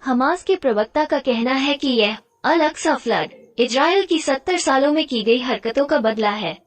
Hamas के प्रवक्ता का कहना है कि यह अल-अक्सा फ्लड इजराइल की 70 सालों में की गई हरकतों का बदला है।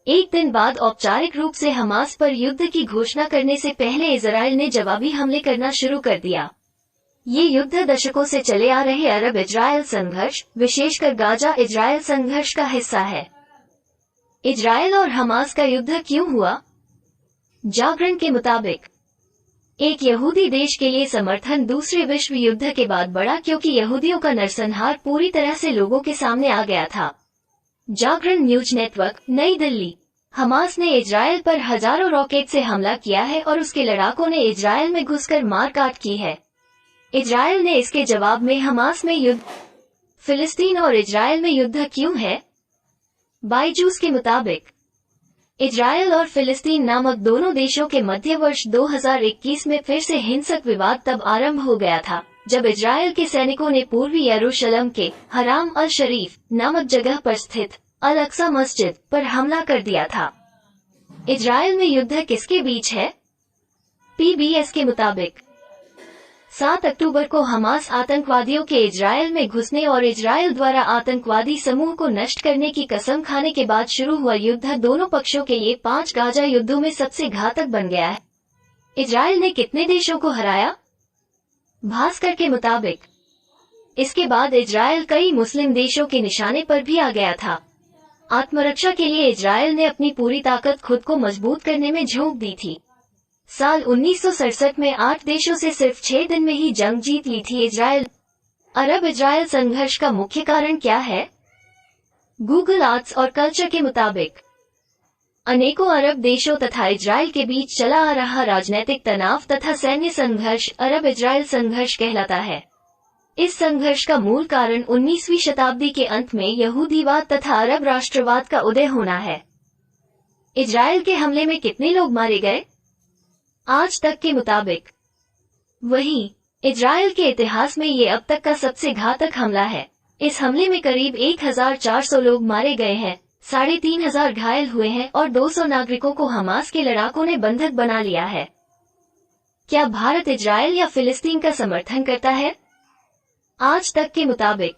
एक दिन बाद औपचारिक रूप से हमास पर युद्ध की घोषणा करने से पहले इजराइल ने जवाबी हमले करना शुरू कर दिया। ये युद्ध दशकों से चले आ रहे अरब इजराइल संघर्ष, विशेषकर गाजा इजराइल संघर्ष का हिस्सा है। इजराइल और हमास का युद्ध क्यों हुआ? जागरण के मुताबिक एक यहूदी देश के लिए समर्थन दूसरे विश्व युद्ध के बाद बढ़ा क्योंकि यहूदियों का नरसंहार पूरी तरह से लोगों के सामने आ गया था। जागरण न्यूज नेटवर्क, नई दिल्ली। हमास ने इजराइल पर हजारों रॉकेट से हमला किया है और उसके लड़ाकों ने इजराइल में घुसकर मारकाट की है। इजराइल ने इसके जवाब में हमास में युद्ध। फिलिस्तीन और इजराइल में युद्ध क्यों है? बायजूस के मुताबिक इजराइल और फिलिस्तीन नामक दोनों देशों के मध्य वर्ष 2021 में फिर से हिंसक विवाद तब आरंभ हो गया था जब इजराइल के सैनिकों ने पूर्वी यरूशलेम के हराम अल शरीफ नामक जगह पर स्थित अल अक्सा मस्जिद पर हमला कर दिया था। इजराइल में युद्ध किसके बीच है? पीबीएस के मुताबिक 7 अक्टूबर को हमास आतंकवादियों के इजराइल में घुसने और इजराइल द्वारा आतंकवादी समूह को नष्ट करने की कसम खाने के बाद शुरू हुआ युद्ध दोनों पक्षों के लिए 5 गाजा युद्धों में सबसे घातक बन गया है। इजराइल ने कितने देशों को हराया? भास्कर के मुताबिक इसके बाद इजराइल कई मुस्लिम देशों के निशाने पर भी आ गया था। आत्मरक्षा के लिए इजराइल ने अपनी पूरी ताकत खुद को मजबूत करने में झोंक दी थी। साल 1967 में 8 देशों से सिर्फ 6 दिन में ही जंग जीत ली थी इजराइल। अरब इजराइल संघर्ष का मुख्य कारण क्या है? गूगल आर्ट्स और कल्चर के मुताबिक अनेकों अरब देशों तथा इजराइल के बीच चला आ रहा राजनीतिक तनाव तथा सैन्य संघर्ष अरब इजराइल संघर्ष कहलाता है। इस संघर्ष का मूल कारण 19वीं शताब्दी के अंत में यहूदीवाद तथा अरब राष्ट्रवाद का उदय होना है। इजराइल के हमले में कितने लोग मारे गए? आज तक के मुताबिक वहीं इजराइल के इतिहास में ये अब तक का सबसे घातक हमला है। इस हमले में करीब 1400 लोग मारे गए हैं, 3500 घायल हुए हैं और 200 नागरिकों को हमास के लड़ाकों ने बंधक बना लिया है। क्या भारत इजराइल या फिलिस्तीन का समर्थन करता है? आज तक के मुताबिक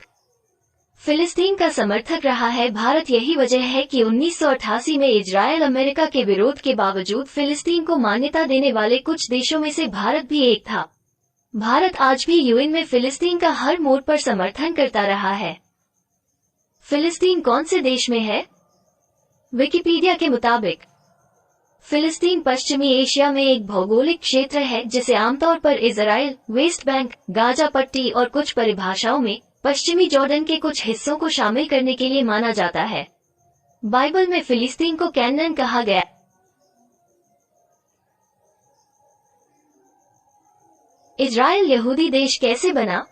फिलिस्तीन का समर्थक रहा है भारत। यही वजह है कि 1988 में इजराइल अमेरिका के विरोध के बावजूद फिलिस्तीन को मान्यता देने वाले कुछ देशों में से भारत भी एक था। भारत आज भी यूएन में फिलिस्तीन का हर मोड़ पर समर्थन करता रहा है। फिलिस्तीन कौन से देश में है? विकिपीडिया के मुताबिक फिलिस्तीन पश्चिमी एशिया में एक भौगोलिक क्षेत्र है जिसे आमतौर पर इजराइल, वेस्ट बैंक, गाजा पट्टी और कुछ परिभाषाओं में पश्चिमी जॉर्डन के कुछ हिस्सों को शामिल करने के लिए माना जाता है। बाइबल में फिलिस्तीन को कैनान कहा गया। इजराइल यहूदी देश कैसे बना?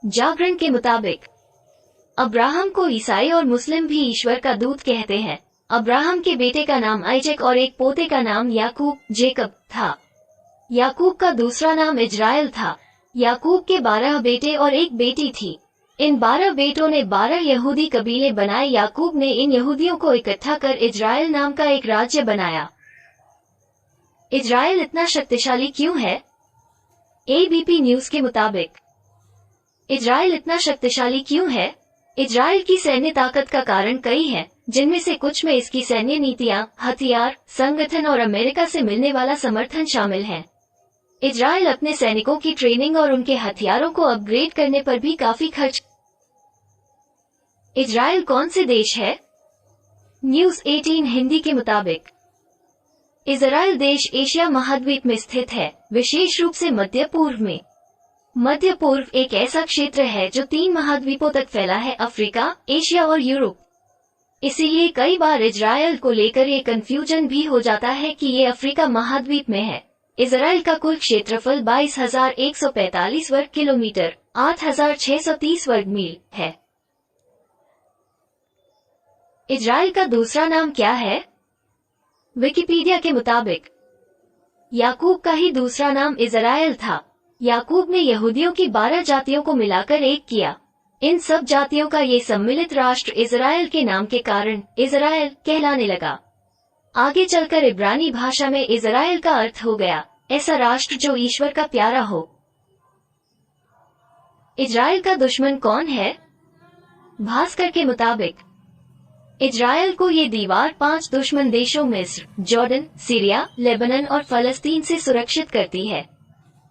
जागरण के मुताबिक अब्राहम को ईसाई और मुस्लिम भी ईश्वर का दूत कहते हैं। अब्राहम के बेटे का नाम आइजक और एक पोते का नाम याकूब जेकब था। याकूब का दूसरा नाम इजराइल था। याकूब के 12 बेटे और एक बेटी थी। इन 12 बेटों ने 12 यहूदी कबीले बनाए। याकूब ने इन यहूदियों को इकट्ठा कर इजराइल नाम का एक राज्य बनाया। इजराइल इतना शक्तिशाली क्यों है? एबीपी न्यूज के मुताबिक इजराइल इतना शक्तिशाली क्यों है? इजराइल की सैन्य ताकत का कारण कई है, जिनमें से कुछ में इसकी सैन्य नीतियां, हथियार, संगठन और अमेरिका से मिलने वाला समर्थन शामिल है। इजराइल अपने सैनिकों की ट्रेनिंग और उनके हथियारों को अपग्रेड करने पर भी काफी खर्च। इजराइल कौन से देश है? न्यूज 18 हिंदी के मुताबिक इजराइल देश एशिया महाद्वीप में स्थित है, विशेष रूप से मध्य पूर्व में। मध्य पूर्व एक ऐसा क्षेत्र है जो 3 महाद्वीपों तक फैला है, अफ्रीका, एशिया और यूरोप। इसीलिए कई बार इजराइल को लेकर ये कंफ्यूजन भी हो जाता है कि ये अफ्रीका महाद्वीप में है। इजराइल का कुल क्षेत्रफल 22,145 वर्ग किलोमीटर 8,630 वर्ग मील है। इजराइल का दूसरा नाम क्या है? विकिपीडिया के मुताबिक याकूब का ही दूसरा नाम इजराइल था। याकूब ने यहूदियों की 12 जातियों को मिलाकर एक किया। इन सब जातियों का ये सम्मिलित राष्ट्र इजराइल के नाम के कारण इजराइल कहलाने लगा। आगे चलकर इब्रानी भाषा में इजराइल का अर्थ हो गया ऐसा राष्ट्र जो ईश्वर का प्यारा हो। इजराइल का दुश्मन कौन है? भास्कर के मुताबिक इजराइल को ये दीवार 5 दुश्मन देशों मिस्र, जॉर्डन, सीरिया, लेबनान और फलस्तीन से सुरक्षित करती है।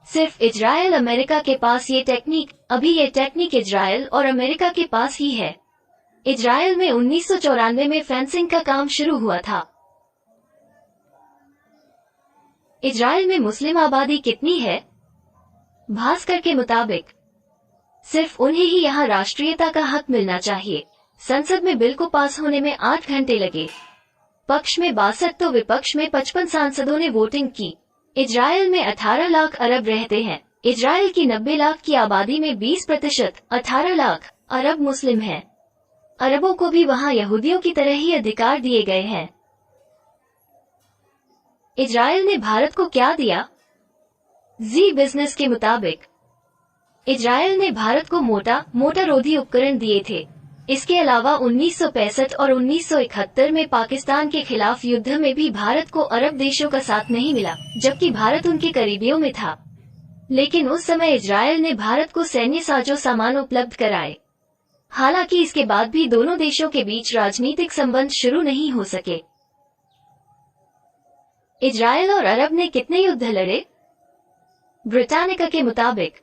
सिर्फ इजराइल अमेरिका के पास ये टेक्निक इजराइल और अमेरिका के पास ही है। इजराइल में 1994 में फेंसिंग का काम शुरू हुआ था। इजराइल में मुस्लिम आबादी कितनी है? भास्कर के मुताबिक सिर्फ उन्हें ही यहाँ राष्ट्रीयता का हक मिलना चाहिए। संसद में बिल को पास होने में 8 घंटे लगे। पक्ष में 62 तो विपक्ष में 55 सांसदों ने वोटिंग की। इजराइल में 18 लाख अरब रहते हैं। इजराइल की 90 लाख की आबादी में 20% 18 लाख अरब मुस्लिम हैं। अरबों को भी वहाँ यहूदियों की तरह ही अधिकार दिए गए हैं। इजराइल ने भारत को क्या दिया? जी बिजनेस के मुताबिक इजराइल ने भारत को मोटारोधी उपकरण दिए थे। इसके अलावा 1965 और 1971 में पाकिस्तान के खिलाफ युद्ध में भी भारत को अरब देशों का साथ नहीं मिला, जबकि भारत उनके करीबियों में था। लेकिन उस समय इजराइल ने भारत को सैन्य साजो सामान उपलब्ध कराए। हालांकि इसके बाद भी दोनों देशों के बीच राजनीतिक संबंध शुरू नहीं हो सके। इजराइल और अरब ने कितने युद्ध लड़े? ब्रिटानिका के मुताबिक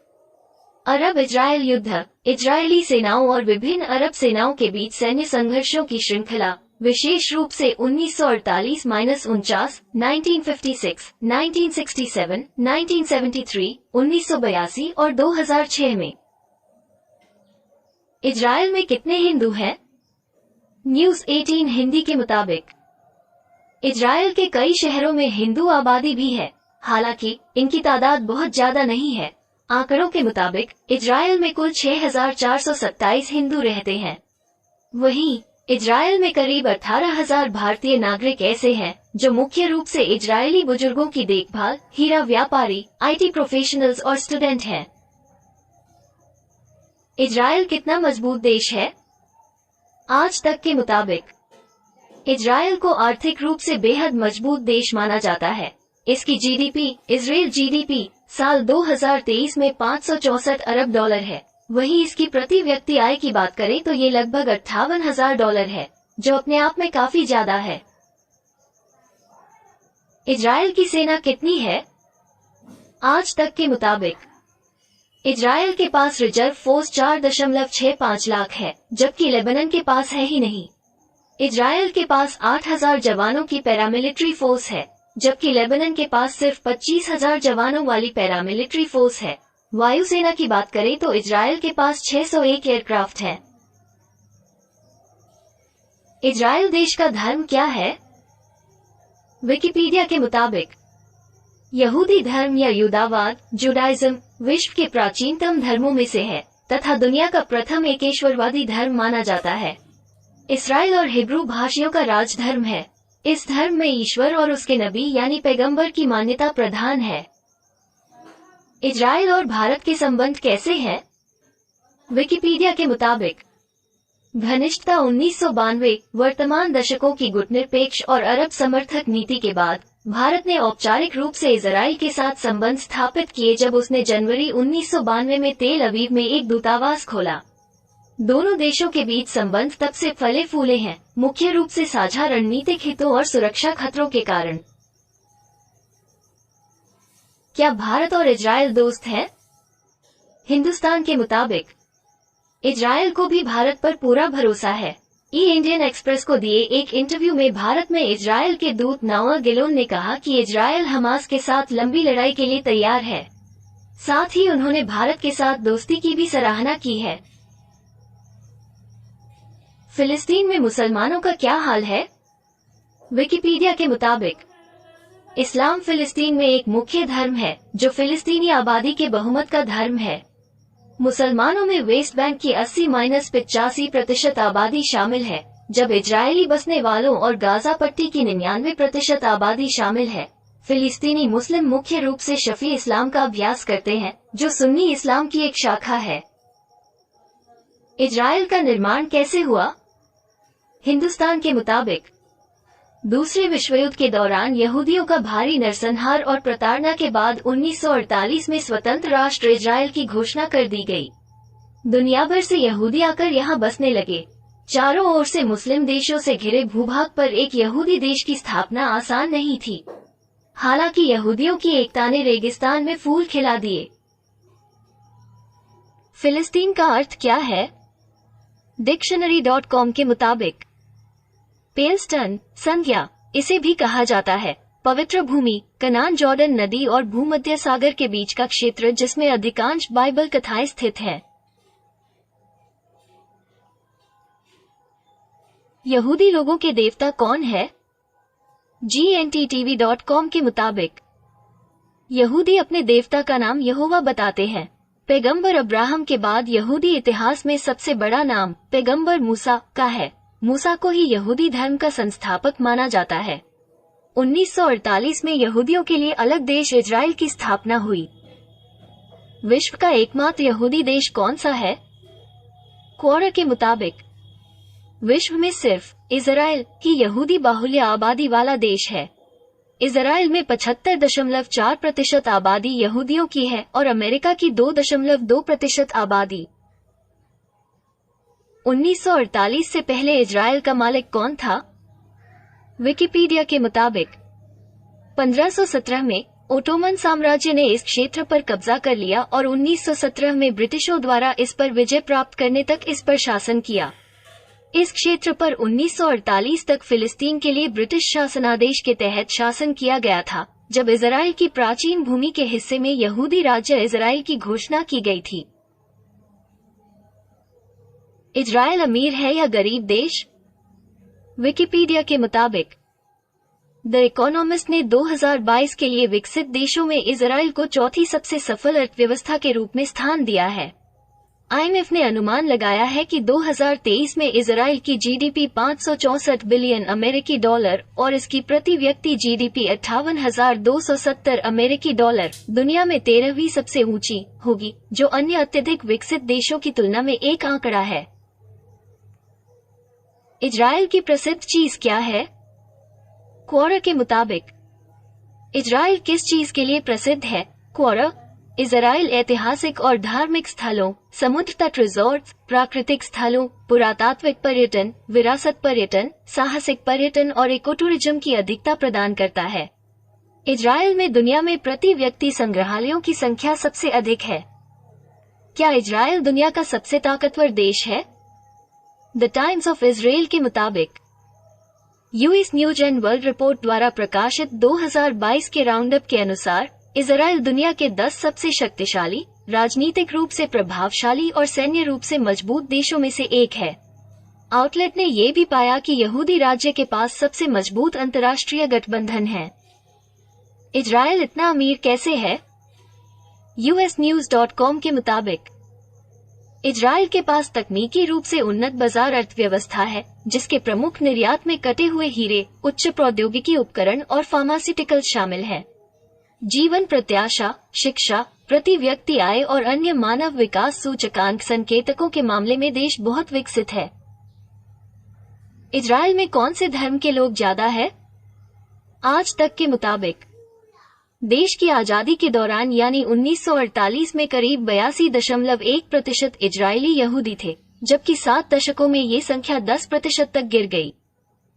अरब इजराइल युद्ध इजरायली सेनाओं और विभिन्न अरब सेनाओं के बीच सैन्य संघर्षों की श्रृंखला, विशेष रूप से 1948-49, 1956, 1967, 1973, 1982 और 2006 में। इजराइल में कितने हिंदू हैं? न्यूज 18 हिंदी के मुताबिक इजराइल के कई शहरों में हिंदू आबादी भी है, हालांकि इनकी तादाद बहुत ज्यादा नहीं है। आंकड़ों के मुताबिक इजराइल में कुल 6,427 हिंदू रहते हैं। वहीं इजराइल में करीब 18,000 भारतीय नागरिक ऐसे हैं जो मुख्य रूप से इजरायली बुजुर्गों की देखभाल, हीरा व्यापारी, IT प्रोफेशनल्स और स्टूडेंट हैं। इजराइल कितना मजबूत देश है? आज तक के मुताबिक इजराइल को आर्थिक रूप से बेहद मजबूत देश माना जाता है। इसकी इजराइल GDP साल 2023 में $564 अरब है। वहीं इसकी प्रति व्यक्ति आय की बात करें तो ये लगभग $58,000 है, जो अपने आप में काफी ज्यादा है। इजराइल की सेना कितनी है? आज तक के मुताबिक इजराइल के पास रिजर्व फोर्स 4.65 लाख है, जबकि लेबनान के पास है ही नहीं। इजराइल के पास 8,000 जवानों की पैरामिलिट्री फोर्स है, जबकि लेबनान के पास सिर्फ 25,000 जवानों वाली पैरामिलिट्री फोर्स है। वायुसेना की बात करें तो इजराइल के पास 601 एयरक्राफ्ट हैं। इजराइल देश का धर्म क्या है? विकिपीडिया के मुताबिक यहूदी धर्म या युदावाद, जुडाइज्म विश्व के प्राचीनतम धर्मों में से है तथा दुनिया का प्रथम एकेश्वरवादी धर्म माना जाता है। इस्राएल और हिब्रू भाषियों का राजधर्म है। इस धर्म में ईश्वर और उसके नबी यानी पैगंबर की मान्यता प्रधान है। इजराइल और भारत के संबंध कैसे हैं? विकिपीडिया के मुताबिक घनिष्ठता 1992 वर्तमान दशकों की गुटनिरपेक्ष और अरब समर्थक नीति के बाद भारत ने औपचारिक रूप से इजराइल के साथ संबंध स्थापित किए जब उसने जनवरी 1992 में तेल अवीव में एक दूतावास खोला। दोनों देशों के बीच संबंध तब से फले फूले हैं, मुख्य रूप से साझा रणनीतिक हितों और सुरक्षा खतरों के कारण। क्या भारत और इजराइल दोस्त हैं? हिंदुस्तान के मुताबिक इजराइल को भी भारत पर पूरा भरोसा है। इंडियन एक्सप्रेस को दिए एक इंटरव्यू में भारत में इजराइल के दूत नोआ गिलोन ने कहा कि इजराइल हमास के साथ लंबी लड़ाई के लिए तैयार है। साथ ही उन्होंने भारत के साथ दोस्ती की भी सराहना की है। फिलिस्तीन में मुसलमानों का क्या हाल है? विकिपीडिया के मुताबिक इस्लाम फिलिस्तीन में एक मुख्य धर्म है जो फिलिस्तीनी आबादी के बहुमत का धर्म है। मुसलमानों में वेस्ट बैंक की 80-85% आबादी शामिल है, जब इजरायली बसने वालों और गाजा पट्टी की 99% आबादी शामिल है। फिलिस्तीनी मुस्लिम मुख्य रूप से शफी इस्लाम का अभ्यास करते हैं, जो सुन्नी इस्लाम की एक शाखा है। इजराइल का निर्माण कैसे हुआ? हिंदुस्तान के मुताबिक दूसरे विश्व युद्ध के दौरान यहूदियों का भारी नरसंहार और प्रताड़ना के बाद 1948 में स्वतंत्र राष्ट्र इजराइल की घोषणा कर दी गई। दुनिया भर से यहूदी आकर यहाँ बसने लगे। चारों ओर से मुस्लिम देशों से घिरे भूभाग पर एक यहूदी देश की स्थापना आसान नहीं थी। हालांकि यहूदियों की एकता ने रेगिस्तान में फूल खिला दिए। फिलिस्तीन का अर्थ क्या है? Dictionary.com के मुताबिक पेलस्टन संज्ञा, इसे भी कहा जाता है पवित्र भूमि, कनान, जॉर्डन नदी और भूमध्य सागर के बीच का क्षेत्र जिसमें अधिकांश बाइबल कथाएं स्थित हैं। यहूदी लोगों के देवता कौन है? GNTTV.com के मुताबिक यहूदी अपने देवता का नाम यहोवा बताते हैं। पैगंबर अब्राहम के बाद यहूदी इतिहास में सबसे बड़ा नाम पैगंबर मूसा का है। मूसा को ही यहूदी धर्म का संस्थापक माना जाता है। 1948 में यहूदियों के लिए अलग देश इजराइल की स्थापना हुई। विश्व का एकमात्र यहूदी देश कौन सा है? क्वोरा के मुताबिक विश्व में सिर्फ इजराइल ही यहूदी बाहुल्य आबादी वाला देश है। इजराइल में 75.4% आबादी यहूदियों की है और अमेरिका की 2.2% आबादी। 1948 से पहले इजराइल का मालिक कौन था? विकिपीडिया के मुताबिक 1517 में ओटोमन साम्राज्य ने इस क्षेत्र पर कब्जा कर लिया और 1917 में ब्रिटिशों द्वारा इस पर विजय प्राप्त करने तक इस पर शासन किया। इस क्षेत्र पर 1948 तक फिलिस्तीन के लिए ब्रिटिश शासनादेश के तहत शासन किया गया था, जब इजराइल की प्राचीन भूमि के हिस्से में यहूदी राज्य इजराइल की घोषणा की गई थी। इजराइल अमीर है या गरीब देश? विकिपीडिया के मुताबिक द इकोनॉमिस्ट ने 2022 के लिए विकसित देशों में इजराइल को चौथी सबसे सफल अर्थव्यवस्था के रूप में स्थान दिया है। IMF ने अनुमान लगाया है कि 2023 में इजराइल की GDP 564 बिलियन अमेरिकी डॉलर और इसकी प्रति व्यक्ति GDP 58,270 अमेरिकी डॉलर दुनिया में 13वीं सबसे ऊंची होगी, जो अन्य अत्यधिक विकसित देशों की तुलना में एक आंकड़ा है। इजराइल की प्रसिद्ध चीज क्या है? क्वोरा के मुताबिक इजराइल किस चीज के लिए प्रसिद्ध है? क्वोरा इजराइल ऐतिहासिक और धार्मिक स्थलों, समुद्र तट रिजॉर्ट्स, प्राकृतिक स्थलों, पुरातात्विक पर्यटन, विरासत पर्यटन, साहसिक पर्यटन और इको टूरिज्म की अधिकता प्रदान करता है। इजराइल में दुनिया में प्रति व्यक्ति संग्रहालयों की संख्या सबसे अधिक है। क्या इजराइल दुनिया का सबसे ताकतवर देश है? द टाइम्स ऑफ इजराइल के मुताबिक US news and world report द्वारा प्रकाशित 2022 के राउंडअप के अनुसार इजराइल दुनिया के 10 सबसे शक्तिशाली, राजनीतिक रूप से प्रभावशाली और सैन्य रूप से मजबूत देशों में से एक है। आउटलेट ने ये भी पाया कि यहूदी राज्य के पास सबसे मजबूत अंतर्राष्ट्रीय गठबंधन है। इजराइल इतना अमीर कैसे है? USnews.com के मुताबिक इजराइल के पास तकनीकी रूप से उन्नत बाजार अर्थव्यवस्था है, जिसके प्रमुख निर्यात में कटे हुए हीरे, उच्च प्रौद्योगिकी उपकरण और फार्मास्यूटिकल शामिल है। जीवन प्रत्याशा, शिक्षा, प्रति व्यक्ति आय और अन्य मानव विकास सूचकांक संकेतकों के मामले में देश बहुत विकसित है। इजराइल में कौन से धर्म के लोग ज्यादा है? आज तक के मुताबिक देश की आजादी के दौरान यानी 1948 में करीब 82.1% इजरायली यहूदी थे, जबकि 7 दशकों में ये संख्या 10% तक गिर गई।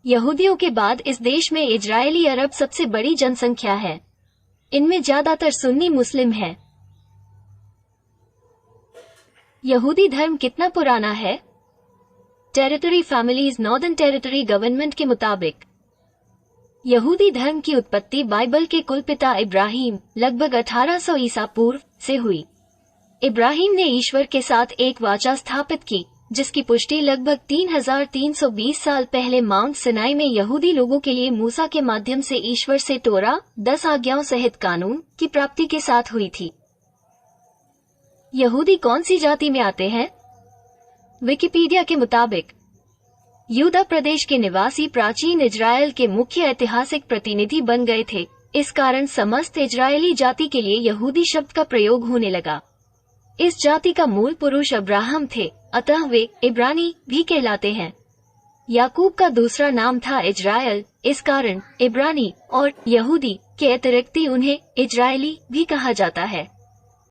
यहूदियों के बाद इस देश में इजरायली अरब सबसे बड़ी जनसंख्या है। इनमें ज्यादातर सुन्नी मुस्लिम हैं। यहूदी धर्म कितना पुराना है? Territory families northern territory government के मुताबिक यहूदी धर्म की उत्पत्ति बाइबल के कुलपिता इब्राहिम लगभग 1800 ईसा पूर्व से हुई। इब्राहिम ने ईश्वर के साथ एक वाचा स्थापित की, जिसकी पुष्टि लगभग 3320 साल पहले माउंट सिनाई में यहूदी लोगों के लिए मूसा के माध्यम से ईश्वर से तोरा 10 आज्ञाओं सहित कानून की प्राप्ति के साथ हुई थी। यहूदी कौन सी जाति में आते हैं? विकिपीडिया के मुताबिक यूदा प्रदेश के निवासी प्राचीन इजराइल के मुख्य ऐतिहासिक प्रतिनिधि बन गए थे। इस कारण समस्त इजरायली जाति के लिए यहूदी शब्द का प्रयोग होने लगा। इस जाति का मूल पुरुष अब्राहम थे, अतः वे इब्रानी भी कहलाते हैं। याकूब का दूसरा नाम था इजराइल, इस कारण इब्रानी और यहूदी के अतिरिक्त उन्हें इजरायली भी कहा जाता है।